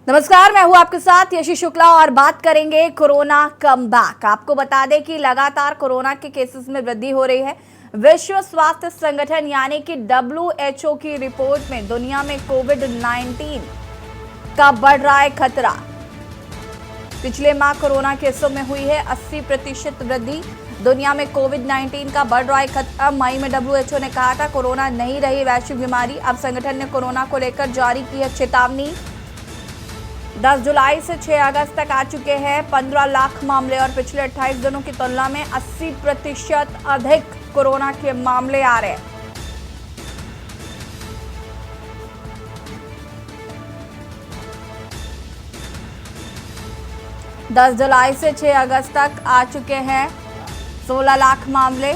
नमस्कार, मैं हूं आपके साथ यशी शुक्ला और बात करेंगे कोरोना कमबैक। आपको बता दें कि लगातार कोरोना के केसेस में वृद्धि हो रही है। विश्व स्वास्थ्य संगठन यानी कि WHO की रिपोर्ट में दुनिया में कोविड-19 का बढ़ रहा है खतरा। पिछले माह कोरोना केसों में हुई है 80% वृद्धि। दुनिया में कोविड-19 का बढ़ रहा है खतरा। मई में WHO ने कहा था कोरोना नहीं रही वैश्विक बीमारी। अब संगठन ने कोरोना को लेकर जारी की है चेतावनी। 10 जुलाई से 6 अगस्त तक आ चुके हैं 15 लाख मामले और पिछले 28 दिनों की तुलना में 80% अधिक कोरोना के मामले आ रहे हैं। दस जुलाई से 6 अगस्त तक आ चुके हैं 16 लाख मामले।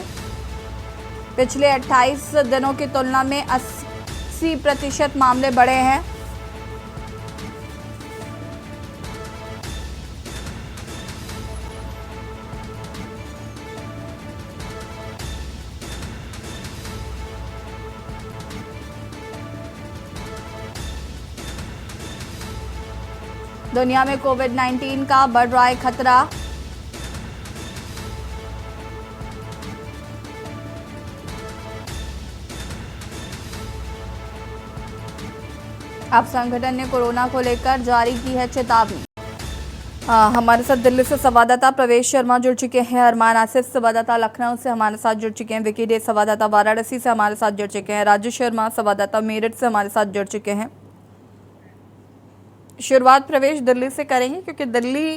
पिछले 28 दिनों की तुलना में 80% मामले बढ़े हैं। दुनिया में कोविड-19 का बढ़ रहा है खतरा। अब संगठन ने कोरोना को लेकर जारी की है चेतावनी। हमारे साथ दिल्ली से संवाददाता प्रवेश शर्मा जुड़ चुके हैं। अरमान आसिफ संवाददाता लखनऊ से हमारे साथ जुड़ चुके हैं। विकी डे संवाददाता वाराणसी से हमारे साथ जुड़ चुके हैं। राजू शर्मा संवाददाता मेरठ से हमारे साथ जुड़ चुके हैं। शुरुआत प्रवेश दिल्ली से करेंगे क्योंकि दिल्ली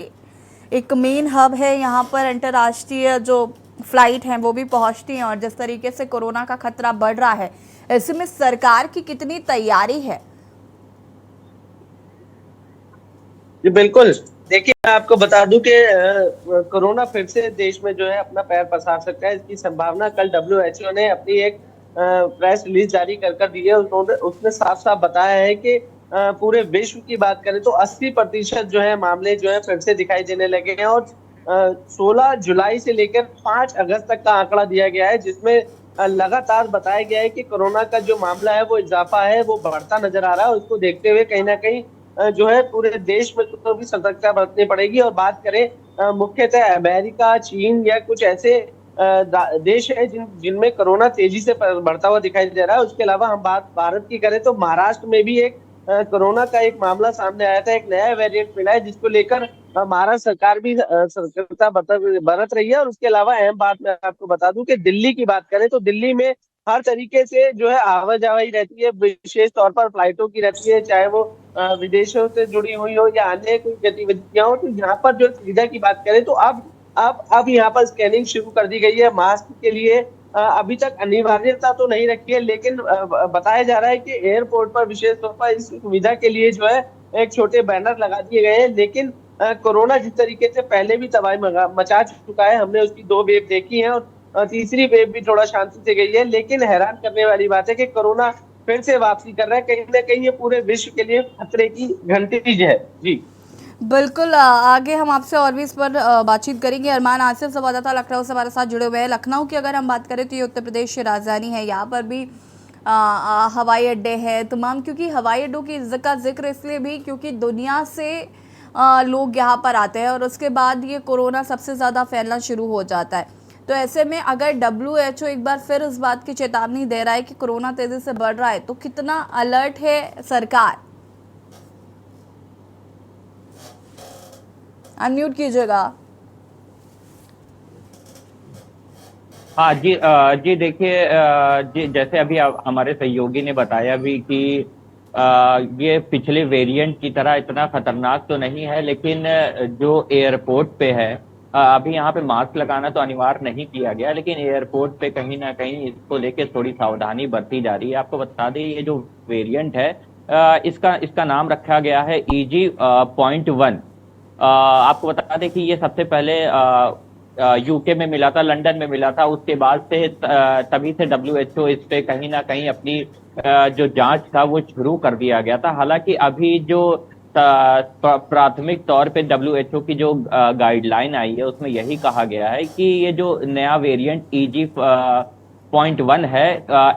एक मेन हब है। यहाँ पर अंतर्राष्ट्रीय जो फ्लाइट हैं वो भी पहुँचती हैं और जिस तरीके से कोरोना का खतरा बढ़ रहा है, ऐसे में सरकार की कितनी तैयारी है? जी बिल्कुल। देखिए, मैं आपको बता दूं कि कोरोना फिर से देश में जो है अपना पैर पसार सकता है, इसकी संभावना कल WHO ने अपनी एक प्रेस रिलीज जारी कर दी है। उसने साफ साफ बताया है कि पूरे विश्व की बात करें तो 80% जो है मामले जो है फिर से दिखाई देने लगे हैं और 16 जुलाई से लेकर 5 अगस्त तक का आंकड़ा दिया गया है, जिसमें लगातार बताया गया है कि कोरोना का जो मामला है वो इजाफा है, वो बढ़ता नजर आ रहा है। उसको देखते हुए कहीं ना कहीं जो है पूरे देश में तो भी सतर्कता बरतनी पड़ेगी। और बात करें मुख्यतः अमेरिका, चीन या कुछ ऐसे देश है जिनमें कोरोना तेजी से बढ़ता हुआ दिखाई दे रहा है। उसके अलावा हम बात भारत की करें तो महाराष्ट्र में भी एक कोरोना का एक मामला सामने आया था, एक नया वेरिएंट मिला है, जिसको लेकर महाराष्ट्र सरकार भी सतर्कता बरत रही है। और उसके अलावा अहम बात मैं आपको बता दूं कि दिल्ली की बात करें तो दिल्ली में हर तरीके से जो है आवाजाही रहती है, विशेष तौर पर फ्लाइटों की रहती है, चाहे वो विदेशों से जुड़ी हुई हो या अन्य कोई गतिविधियां हो। तो यहाँ पर जो सुविधा की बात करें तो अब यहाँ पर स्कैनिंग शुरू कर दी गई है। मास्क के लिए अभी तक अनिवार्यता तो नहीं रखी है, लेकिन बताया जा रहा है कि एयरपोर्ट पर विशेष तौर पर इस सुविधा के लिए जो है एक छोटे बैनर लगा दिए गए हैं। लेकिन कोरोना जिस तरीके से पहले भी तबाही मचा चुका है, हमने उसकी 2 वेव देखी है और तीसरी वेव भी थोड़ा शांति से गई है। लेकिन हैरान करने वाली बात है कि कोरोना फिर से वापसी कर रहा है। कहीं ना कहीं ये पूरे विश्व के लिए खतरे की घंटी है। जी बिल्कुल, आगे हम आपसे और भी इस पर बातचीत करेंगे। अरमान आसिफ संवाददाता लखनऊ से हमारे साथ जुड़े हुए हैं। लखनऊ की अगर हम बात करें तो ये उत्तर प्रदेश की राजधानी है। यहाँ पर भी हवाई अड्डे हैं तमाम, क्योंकि हवाई अड्डों की का जिक्र इसलिए भी क्योंकि दुनिया से लोग यहाँ पर आते हैं और उसके बाद ये कोरोना सबसे ज़्यादा फैलना शुरू हो जाता है। तो ऐसे में अगर WHO एक बार फिर इस बात की चेतावनी दे रहा है कि कोरोना तेजी से बढ़ रहा है, तो कितना अलर्ट है सरकार? अनम्यूट कीजिएगा। हाँ जी। जी देखिए, जी जैसे अभी हमारे सहयोगी ने बताया भी कि ये पिछले वेरिएंट की तरह इतना खतरनाक तो नहीं है, लेकिन जो एयरपोर्ट पे है अभी यहाँ पे मास्क लगाना तो अनिवार्य नहीं किया गया, लेकिन एयरपोर्ट पे कहीं ना कहीं इसको लेके थोड़ी सावधानी बरती जा रही है। आपको बता दें ये जो वेरिएंट है इसका नाम रखा गया है EG.1। आपको बता दें कि ये सबसे पहले यूके में मिला था, लंदन में मिला था। उसके बाद से तभी से WHO इस पे कहीं ना कहीं अपनी जो जांच था वो शुरू कर दिया गया था। हालांकि अभी जो प्राथमिक तौर पे WHO की जो गाइडलाइन आई है उसमें यही कहा गया है कि ये जो नया वेरिएंट EG.1 है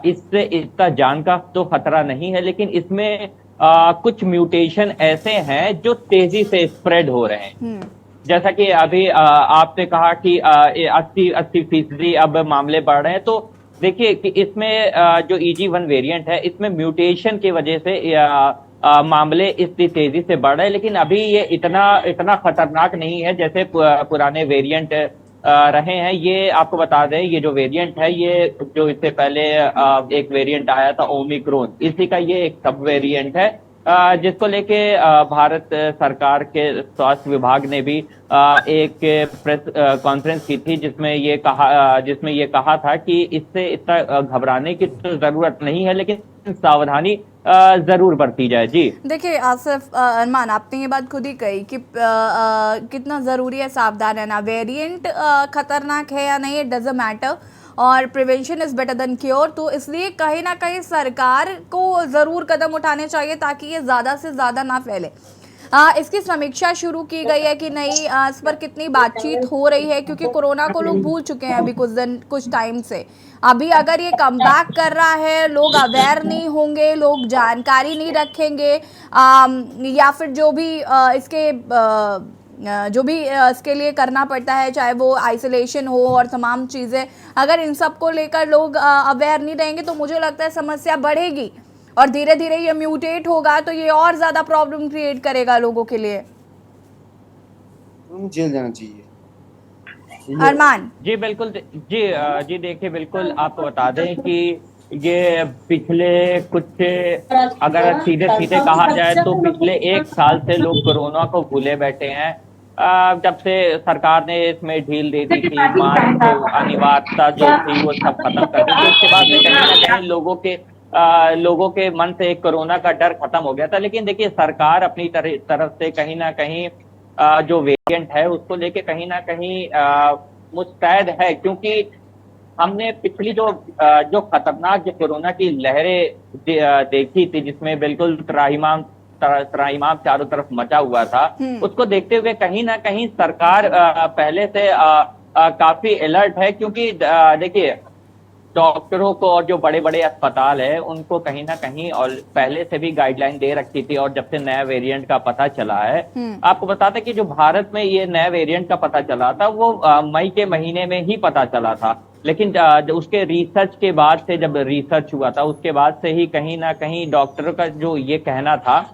इससे इसका जान का तो खतरा नहीं है, लेकिन इसमें कुछ म्यूटेशन ऐसे हैं जो तेजी से स्प्रेड हो रहे हैं। जैसा कि अभी आपने कहा कि 80-80% अब मामले बढ़ रहे हैं, तो देखिए कि इसमें जो EG1 वेरिएंट है, इसमें म्यूटेशन की वजह से मामले इतनी तेजी से बढ़ रहे हैं, लेकिन अभी ये इतना खतरनाक नहीं है जैसे पुराने वेरिएंट रहे हैं। ये आपको बता दें, ये जो वेरिएंट है, ये जो इससे पहले एक वेरिएंट आया था ओमिक्रॉन, इसी का ये एक सब वेरिएंट है, जिसको लेके भारत सरकार के स्वास्थ्य विभाग ने भी एक प्रेस कॉन्फ्रेंस की थी, जिसमें ये कहा था कि इससे इतना घबराने की तो जरूरत नहीं है, लेकिन सावधानी जरूर बरती जाए। जी देखिए आसिफ, अरमान, आपने ये बात खुद ही कही कि कितना ज़रूरी है सावधान रहना। वेरिएंट खतरनाक है या नहीं, इट डजंट मैटर, और prevention is better than cure. तो इसलिए कहीं ना कहीं सरकार को ज़रूर कदम उठाने चाहिए ताकि ये ज़्यादा से ज़्यादा ना फैले। इसकी समीक्षा शुरू की गई है कि नहीं, इस पर कितनी बातचीत हो रही है, क्योंकि कोरोना को लोग भूल चुके हैं अभी कुछ टाइम से। अभी अगर ये कमबैक कर रहा है, लोग अवेयर नहीं होंगे, लोग जानकारी नहीं रखेंगे, या फिर जो भी इसके लिए करना पड़ता है, चाहे वो आइसोलेशन हो और तमाम चीज़ें, अगर इन सब को लेकर लोग अवेयर नहीं रहेंगे तो मुझे लगता है समस्या बढ़ेगी और धीरे धीरे ये म्यूटेट होगा, तो ये और ज़्यादा प्रॉब्लम क्रिएट करेगा लोगों के लिए। जेल जाना चाहिए। अरमान जी बिल्कुल। जी देखिए, बिल्कुल आपको बता दें कि ये पिछले कुछ, अगर सीधे सीधे कहा जाए तो पिछले 1 साल से लोग कोरोना को भूले बैठे हैं। जब से सरकार ने इसमें ढील दे दी थी, मास्क अनिवार्यता जो थी वो सब खत्म कर दी थी, उसके बाद में कहीं ना कहीं लोगों के मन से एक कोरोना का डर खत्म हो गया था। लेकिन देखिए, सरकार अपनी तरफ से कहीं ना कहीं जो वेरिएंट है उसको लेके कहीं ना कहीं मुस्तैद है, क्योंकि हमने पिछली जो खतरनाक जो कोरोना की लहरें देखी थी, जिसमें बिल्कुल त्राहिमाम चारों तरफ मचा हुआ था, उसको देखते हुए कहीं ना कहीं सरकार पहले से काफी अलर्ट है। क्योंकि देखिए, डॉक्टरों को और जो बड़े बड़े अस्पताल है उनको कहीं ना कहीं और पहले से भी गाइडलाइन दे रखी थी, और जब से नया वेरिएंट का पता चला है, आपको बताते कि जो भारत में ये नया वेरिएंट का पता चला था वो मई के महीने में ही पता चला था, लेकिन उसके रिसर्च के बाद से, जब रिसर्च हुआ था उसके बाद से ही कहीं ना कहीं डॉक्टरों का जो ये कहना था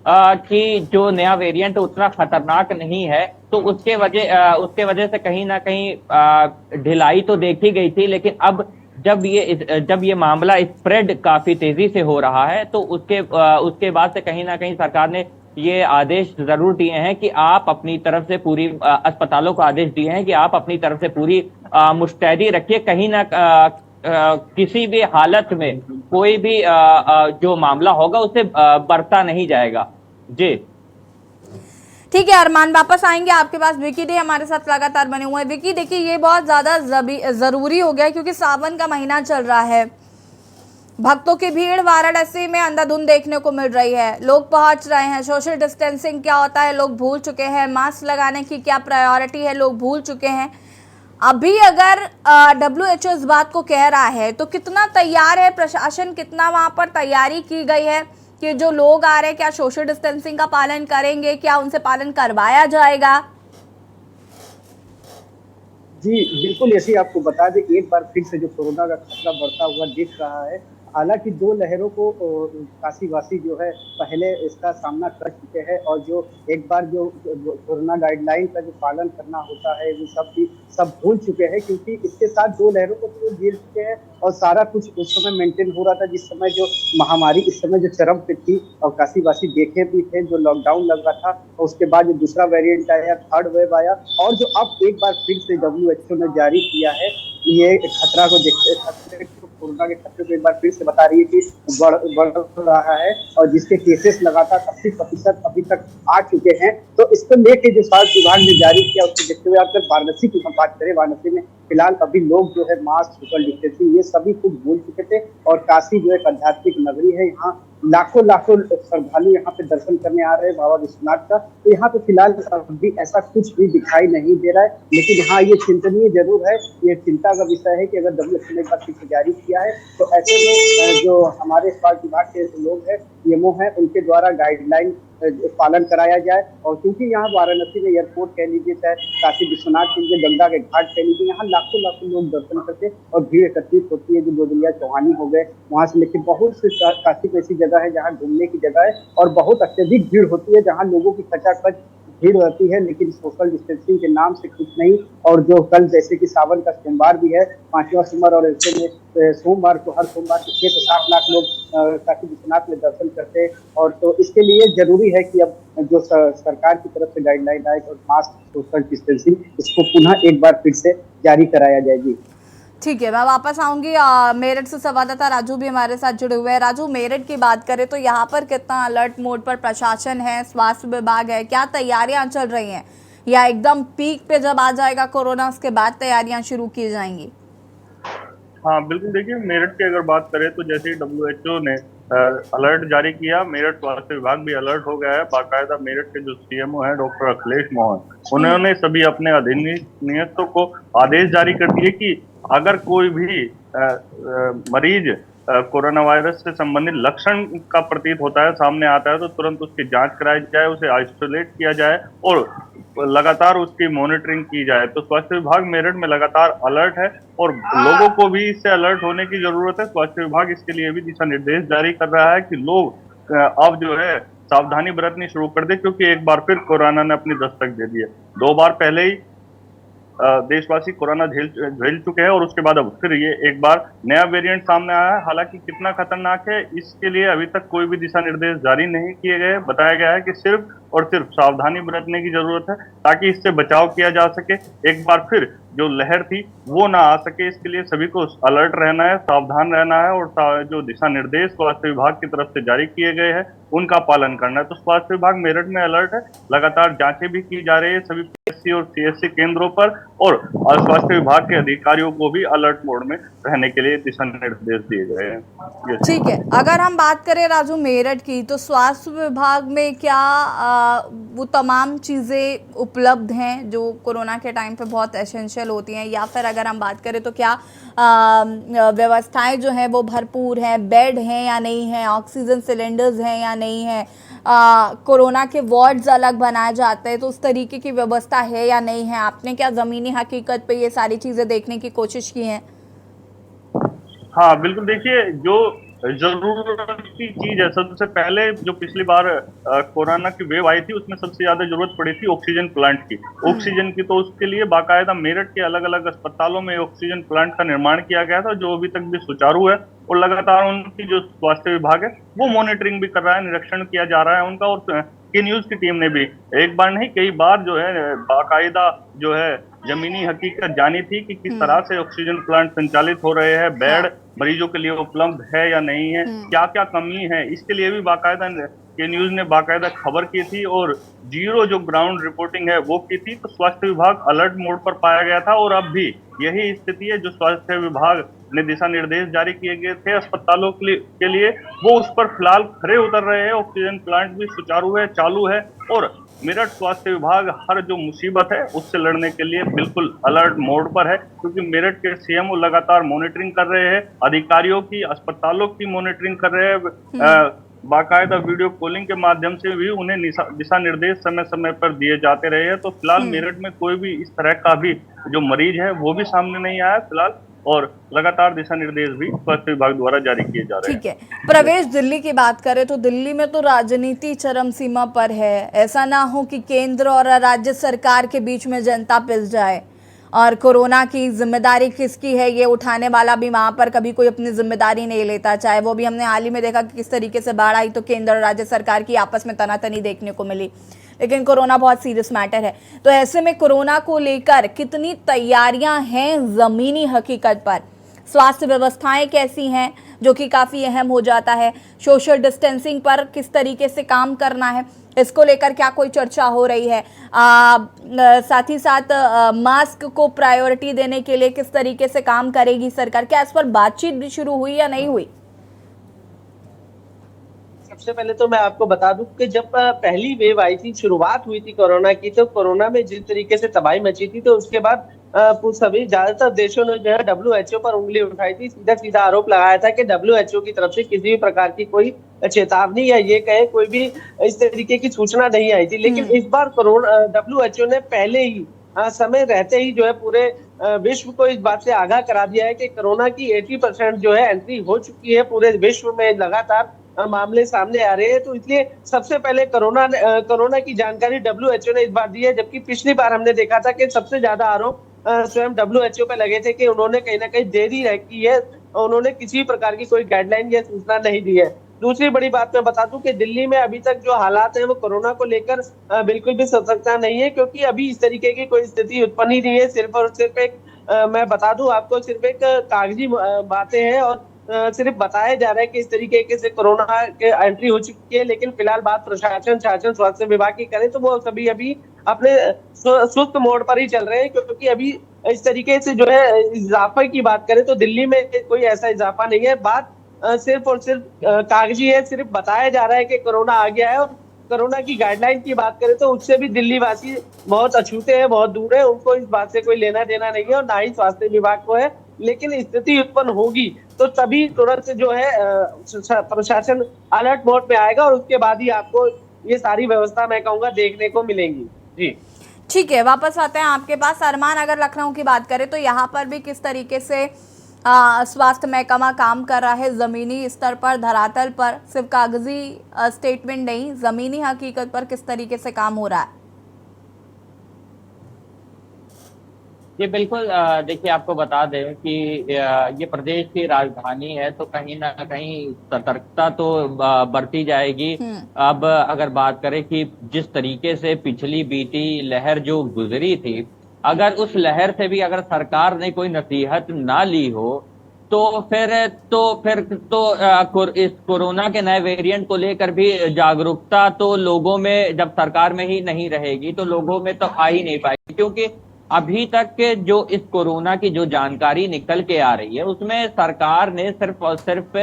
कि जो नया वेरिएंट उतना खतरनाक नहीं है, तो उसके वजह से कहीं ना कहीं ढिलाई तो देखी गई थी। लेकिन अब जब ये मामला स्प्रेड काफी तेजी से हो रहा है, तो उसके बाद से कहीं ना कहीं सरकार ने ये आदेश जरूर दिए हैं कि आप अपनी तरफ से पूरी, अस्पतालों को आदेश दिए हैं कि आप अपनी तरफ से पूरी मुस्तैदी रखिए। कहीं ना किसी भी हालत में कोई भी जो मामला होगा उसे बरता नहीं जाएगा। जी ठीक है अरमान, वापस आएंगे आपके पास। विकी डे हमारे साथ लगातार बने हुए हैं। विकी, देखिए ये बहुत ज़्यादा ज़रूरी हो गया है क्योंकि सावन का महीना चल रहा है, भक्तों की भीड़ वाराणसी में अंधाधुंध देखने को मिल रही है, लोग पहुंच रहे हैं, सोशल डिस्टेंसिंग क्या होता है लोग भूल चुके हैं, मास्क लगाने की क्या प्रायोरिटी है लोग भूल चुके हैं। अभी अगर WHO इस बात को कह रहा है तो कितना तैयार है प्रशासन, कितना वहाँ पर तैयारी की गई है कि जो लोग आ रहे हैं क्या सोशल डिस्टेंसिंग का पालन करेंगे, क्या उनसे पालन करवाया जाएगा? जी बिल्कुल, ऐसे आपको बता दें, एक बार फिर से जो कोरोना का खतरा बढ़ता हुआ दिख रहा है। हालांकि 2 लहरों को काशीवासी जो है पहले इसका सामना कर चुके हैं, और जो एक बार जो कोरोना गाइडलाइन का जो पालन करना होता है वो सब भूल चुके हैं, क्योंकि इसके साथ 2 लहरों को तो झेल चुके हैं और सारा कुछ उस समय मेंटेन हो रहा था, जिस समय जो महामारी इस समय जो चरम पे थी, और काशीवासी देखे भी थे जो लॉकडाउन लगा था, और उसके बाद जो दूसरा वेरिएंट आया, थर्ड वेव आया, और जो अब एक बार फिर से WHO ने जारी किया है, ये खतरा को देखते कोरोना के खतरे को एक बार फिर से बता रही है कि बढ़ रहा है, और जिसके केसेस लगातार 80% अभी तक आ चुके हैं। तो इसको लेके जो स्वास्थ्य विभाग ने जारी किया उसको देखते हुए अगर वाराणसी की हम बात करें, वाराणसी में फिलहाल अभी लोग जो है मास्क, सोशल डिस्टेंसिंग ये सभी कुछ भूल चुके थे, और काशी जो एक आध्यात्मिक नगरी है, यहाँ लाखों श्रद्धालु यहाँ पे दर्शन करने आ रहे हैं बाबा विश्वनाथ का। तो यहाँ पे फिलहाल अभी ऐसा कुछ भी दिखाई नहीं दे रहा है, लेकिन हाँ ये चिंतनीय जरूर है, ये चिंता का विषय है कि अगर WHO ने एक बार फिर से जारी किया है। तो ऐसे में जो हमारे स्वास्थ्य विभाग के लोग हैं, सीएमओ हैं, उनके द्वारा गाइडलाइन पालन कराया जाए। और क्योंकि यहाँ वाराणसी में एयरपोर्ट कह लीजिए, चाहे काशी विश्वनाथ के लिए, गंगा के घाट कह लीजिए, यहाँ लाखों लाखों लोग दर्शन करते और भीड़ एकत्रित होती है। जो गोदलिया चौहानी हो गए, वहां से लेकर बहुत से काशी को ऐसी जगह है जहाँ घूमने की जगह है और बहुत अत्यधिक भीड़ होती है, जहाँ लोगों की खचाखच भीड़ रहती है, लेकिन सोशल डिस्टेंसिंग के नाम से कुछ नहीं। और जो कल जैसे कि सावन का सोमवार भी है, 5वां सोमवार, और ऐसे में सोमवार को, हर सोमवार को 6 से 7 लाख लोग काशी विश्वनाथ में दर्शन करते हैं। और तो इसके लिए जरूरी है कि अब जो सरकार की तरफ से गाइडलाइन आए और मास्क, सोशल डिस्टेंसिंग, इसको पुनः एक बार फिर से जारी कराया जाए। जी ठीक है, मैं वापस आऊंगी। मेरठ से संवाददाता राजू भी हमारे साथ जुड़े हुए हैं। राजू, मेरठ की बात करें तो यहाँ पर कितना अलर्ट मोड पर प्रशासन है, स्वास्थ्य विभाग है, क्या तैयारियां चल रही हैं, या एकदम पीक पे जब आ जाएगा कोरोना उसके बाद तैयारियां शुरू की जाएंगी? हाँ बिल्कुल, देखिए मेरठ की अगर बात करें तो जैसे ही WHO ने अलर्ट जारी किया, मेरठ स्वास्थ्य विभाग भी अलर्ट हो गया है। बाकायदा मेरठ के जो सीएमओ हैं डॉक्टर अखिलेश मोहन, उन्होंने सभी अपने अधीनस्थों को आदेश जारी कर दिए कि अगर कोई भी मरीज कोरोना वायरस से संबंधित लक्षण का प्रतीत होता है, सामने आता है, तो तुरंत उसकी जांच कराई जाए, उसे आइसोलेट किया जाए और लगातार उसकी मॉनिटरिंग की जाए। तो स्वास्थ्य विभाग मेरठ में लगातार अलर्ट है और लोगों को भी इससे अलर्ट होने की जरूरत है। स्वास्थ्य विभाग इसके लिए भी दिशा निर्देश जारी कर रहा है कि लोग अब जो है सावधानी बरतनी शुरू कर दे, क्योंकि एक बार फिर कोरोना ने अपनी दस्तक दे दी है। 2 बार पहले ही देशवासी कोरोना झेल चुके हैं और उसके बाद अब फिर ये एक बार नया वेरिएंट सामने आया है। हालांकि कितना खतरनाक है इसके लिए अभी तक कोई भी दिशा निर्देश जारी नहीं किए गए। बताया गया है कि सिर्फ और सिर्फ सावधानी बरतने की जरूरत है ताकि इससे बचाव किया जा सके, एक बार फिर जो लहर थी वो ना आ सके। इसके लिए सभी को अलर्ट रहना है, सावधान रहना है और जो दिशा निर्देश स्वास्थ्य विभाग की तरफ से जारी किए गए हैं उनका पालन करना है। तो स्वास्थ्य विभाग मेरठ में अलर्ट है, लगातार जांचें भी की जा रही है सभी PSC और CSC केंद्रों पर, और स्वास्थ्य विभाग के अधिकारियों को भी अलर्ट मोड में रहने के लिए दिशा निर्देश दिए गए हैं। ठीक है, अगर हम बात करें राजू मेरठ की, तो स्वास्थ्य विभाग में क्या वो तमाम चीज़ें उपलब्ध हैं जो कोरोना के टाइम पे बहुत एसेंशियल होती हैं, या फिर अगर हम बात करें तो क्या व्यवस्थाएं जो हैं वो भरपूर हैं, बेड हैं या नहीं हैं, ऑक्सीजन सिलेंडर्स हैं या नहीं है, कोरोना के वार्ड्स अलग बनाए जाते हैं, तो उस तरीके की व्यवस्था है या नहीं है? आपने क्या ज़मीनी हकीकत पे ये सारी चीज़ें देखने की कोशिश की हैं? हाँ बिल्कुल, देखिए जो जरूरत की चीज है, सबसे पहले जो पिछली बार कोरोना की वेव आई थी उसमें सबसे ज्यादा जरूरत पड़ी थी ऑक्सीजन प्लांट की। ऑक्सीजन की, तो उसके लिए बाकायदा मेरठ के अलग अलग अस्पतालों में ऑक्सीजन प्लांट का निर्माण किया गया था, जो अभी तक भी सुचारू है और लगातार उनकी जो स्वास्थ्य विभाग है वो मॉनिटरिंग भी कर रहा है, निरीक्षण किया जा रहा है उनका। और के न्यूज की टीम ने भी एक बार नहीं कई बार जो है बाकायदा जो है जमीनी हकीकत जानी थी कि किस तरह से ऑक्सीजन प्लांट संचालित हो रहे हैं, बेड मरीजों के लिए उपलब्ध है या नहीं है, क्या क्या कमी है, इसके लिए भी बाकायदा के न्यूज ने बाकायदा खबर की थी और जीरो जो ग्राउंड रिपोर्टिंग है वो की थी। तो स्वास्थ्य विभाग अलर्ट मोड पर पाया गया था और अब भी यही स्थिति है। जो स्वास्थ्य विभाग ने दिशा निर्देश जारी किए गए थे अस्पतालों के लिए वो उस पर फिलहाल खरे उतर रहे हैं। ऑक्सीजन प्लांट भी सुचारू है, चालू है और मेरठ स्वास्थ्य विभाग हर जो मुसीबत है उससे लड़ने के लिए बिल्कुल अलर्ट मोड पर है, क्योंकि मेरठ के सीएमओ लगातार मॉनिटरिंग कर रहे हैं, अधिकारियों की, अस्पतालों की मॉनिटरिंग कर रहे हैं, बाकायदा वीडियो कॉलिंग के माध्यम से भी उन्हें दिशा निर्देश समय समय पर दिए जाते रहे हैं। तो फिलहाल मेरठ में कोई भी इस तरह का भी जो मरीज है वो भी सामने नहीं आया फिलहाल, और लगातार दिशा निर्देश भी स्वास्थ्य विभाग द्वारा जारी किए जा रहे हैं। ठीक है, प्रवेश, दिल्ली की बात करें तो दिल्ली में तो राजनीति चरम सीमा पर है। ऐसा ना हो कि केंद्र और राज्य सरकार के बीच में जनता पिस जाए और कोरोना की जिम्मेदारी किसकी है ये उठाने वाला भी वहां पर कभी कोई अपनी जिम्मेदारी नहीं लेता। चाहे वो भी हमने हाल ही में देखा कि किस तरीके से बाढ़ आई तो केंद्र और राज्य सरकार की आपस में तनातनी देखने को मिली, लेकिन कोरोना बहुत सीरियस मैटर है। तो ऐसे में कोरोना को लेकर कितनी तैयारियां हैं जमीनी हकीकत पर? स्वास्थ्य व्यवस्थाएं कैसी हैं, जो कि काफ़ी अहम हो जाता है। सोशल डिस्टेंसिंग पर किस तरीके से काम करना है, इसको लेकर क्या कोई चर्चा हो रही है? साथ ही साथ मास्क को प्रायोरिटी देने के लिए किस तरीके से काम करेगी सरकार? क्या इस पर बातचीत भी शुरू हुई या नहीं हुई? सबसे पहले तो मैं आपको बता दूं कि जब पहली वेव आई थी, शुरुआत हुई थी कोरोना की, तो कोरोना में जिस तरीके से तबाही मची थी, तो उसके बाद सभी ज्यादातर देशों ने जो है WHO पर उंगली उठाई थी, सीधा सीधा आरोप लगाया था कि WHO की तरफ से किसी भी प्रकार की कोई चेतावनी या ये कहे कोई भी इस तरीके की सूचना नहीं आई थी। लेकिन इस बार कोरोना WHO ने पहले ही समय रहते ही जो है पूरे विश्व को इस बात से आगाह करा दिया है कि कोरोना की 80% जो है एंट्री हो चुकी है। पूरे विश्व में लगातार मामले सामने आ रहे हैं, तो इसलिए सबसे पहले कोरोना की जानकारी WHO ने इस बार दी है। जबकि पिछली बार हमने देखा था कि सबसे ज्यादा आरोप स्वयं WHO पे लगे थे कि उन्होंने कहीं ना कहीं देरी की है, उन्होंने किसी प्रकार की कोई गाइडलाइन या सूचना नहीं दी है। दूसरी बड़ी बात मैं बता दूं कि दिल्ली में अभी तक जो हालात हैं वो कोरोना को लेकर बिल्कुल भी सतर्कता नहीं है, क्योंकि अभी इस तरीके की कोई स्थिति उत्पन्न ही नहीं है। सिर्फ और सिर्फ एक मैं बता दूं आपको, सिर्फ एक कागजी बातें हैं और सिर्फ बताया जा रहा है कि इस तरीके से कोरोना के एंट्री हो चुकी है। लेकिन फिलहाल बात प्रशासन, शासन, स्वास्थ्य विभाग की करें तो वो सभी अभी अपने सुस्त मोड पर ही चल रहे हैं, क्योंकि अभी इस तरीके से जो है इजाफे की बात करें तो दिल्ली में कोई ऐसा इजाफा नहीं है। बात सिर्फ और सिर्फ कागजी है, सिर्फ बताया जा रहा है कि कोरोना आ गया है। और कोरोना की गाइडलाइन की बात करें तो उससे भी दिल्ली वासी बहुत अछूते हैं, बहुत दूर है, उनको इस बात से कोई लेना देना नहीं है और ना ही स्वास्थ्य विभाग को है। लेकिन स्थिति उत्पन्न होगी तो तभी तुरंत जो है प्रशासन अलर्ट मोड में आएगा और उसके बाद ही आपको ये सारी व्यवस्था मैं कहूँगा देखने को मिलेंगी। जी ठीक है, वापस आते हैं आपके पास। अरमान, अगर लखनऊ की बात करें तो यहाँ पर भी किस तरीके से स्वास्थ्य महकमा काम कर रहा है जमीनी स्तर पर, धरातल पर, सिर्फ कागजी स्टेटमेंट नहीं, जमीनी हकीकत पर किस तरीके से काम हो रहा है? जी बिल्कुल, देखिए आपको बता दें कि ये प्रदेश की राजधानी है, तो कहीं ना कहीं सतर्कता तो बरती जाएगी। अब अगर बात करें कि जिस तरीके से पिछली बीती लहर जो गुजरी थी, अगर उस लहर से भी अगर सरकार ने कोई नसीहत ना ली हो तो फिर इस कोरोना के नए वेरिएंट को लेकर भी जागरूकता तो लोगों में, जब सरकार में ही नहीं रहेगी तो लोगों में तो आ ही नहीं पाएगी। क्योंकि अभी तक के जो इस कोरोना की जो जानकारी निकल के आ रही है उसमें सरकार ने सिर्फ और सिर्फ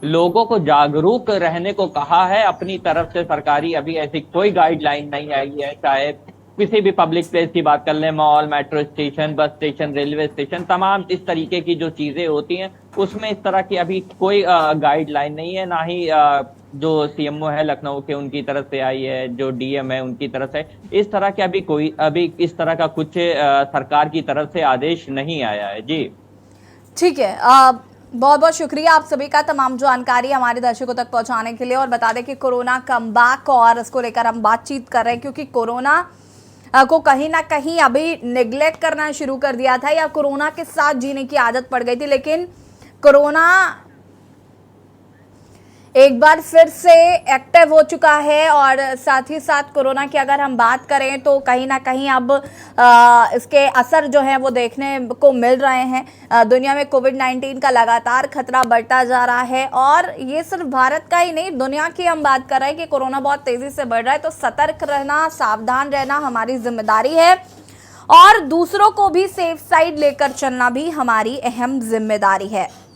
लोगों को जागरूक रहने को कहा है। अपनी तरफ से सरकारी अभी ऐसी कोई गाइडलाइन नहीं आई है। चाहे किसी भी पब्लिक प्लेस की बात कर लें, mall, metro station, bus station, railway station, तमाम इस तरीके की जो चीजें होती हैं उसमें इस तरह की अभी कोई गाइडलाइन नहीं है। ना ही जो सीएमओ है लखनऊ के उनकी तरफ से आई है, जो डीएम है उनकी तरफ से इस तरह के अभी इस तरह का कुछ सरकार की तरफ से आदेश नहीं आया है। जी ठीक है, बहुत बहुत शुक्रिया आप सभी का तमाम जानकारी हमारे दर्शकों तक पहुंचाने के लिए। और बता दें कि कोरोना कमबैक और इसको लेकर हम बातचीत कर रहे हैं, क्योंकि कोरोना को कहीं ना कहीं अभी निगलेक्ट करना शुरू कर दिया था या कोरोना के साथ जीने की आदत पड़ गई थी। लेकिन कोरोना एक बार फिर से एक्टिव हो चुका है और साथ ही साथ कोरोना की अगर हम बात करें तो कहीं ना कहीं अब इसके असर जो है वो देखने को मिल रहे हैं। दुनिया में कोविड-19 का लगातार खतरा बढ़ता जा रहा है और ये सिर्फ भारत का ही नहीं, दुनिया की हम बात कर रहे हैं कि कोरोना बहुत तेजी से बढ़ रहा है। तो सतर्क रहना, सावधान रहना हमारी जिम्मेदारी है और दूसरों को भी सेफ साइड लेकर चलना भी हमारी अहम जिम्मेदारी है।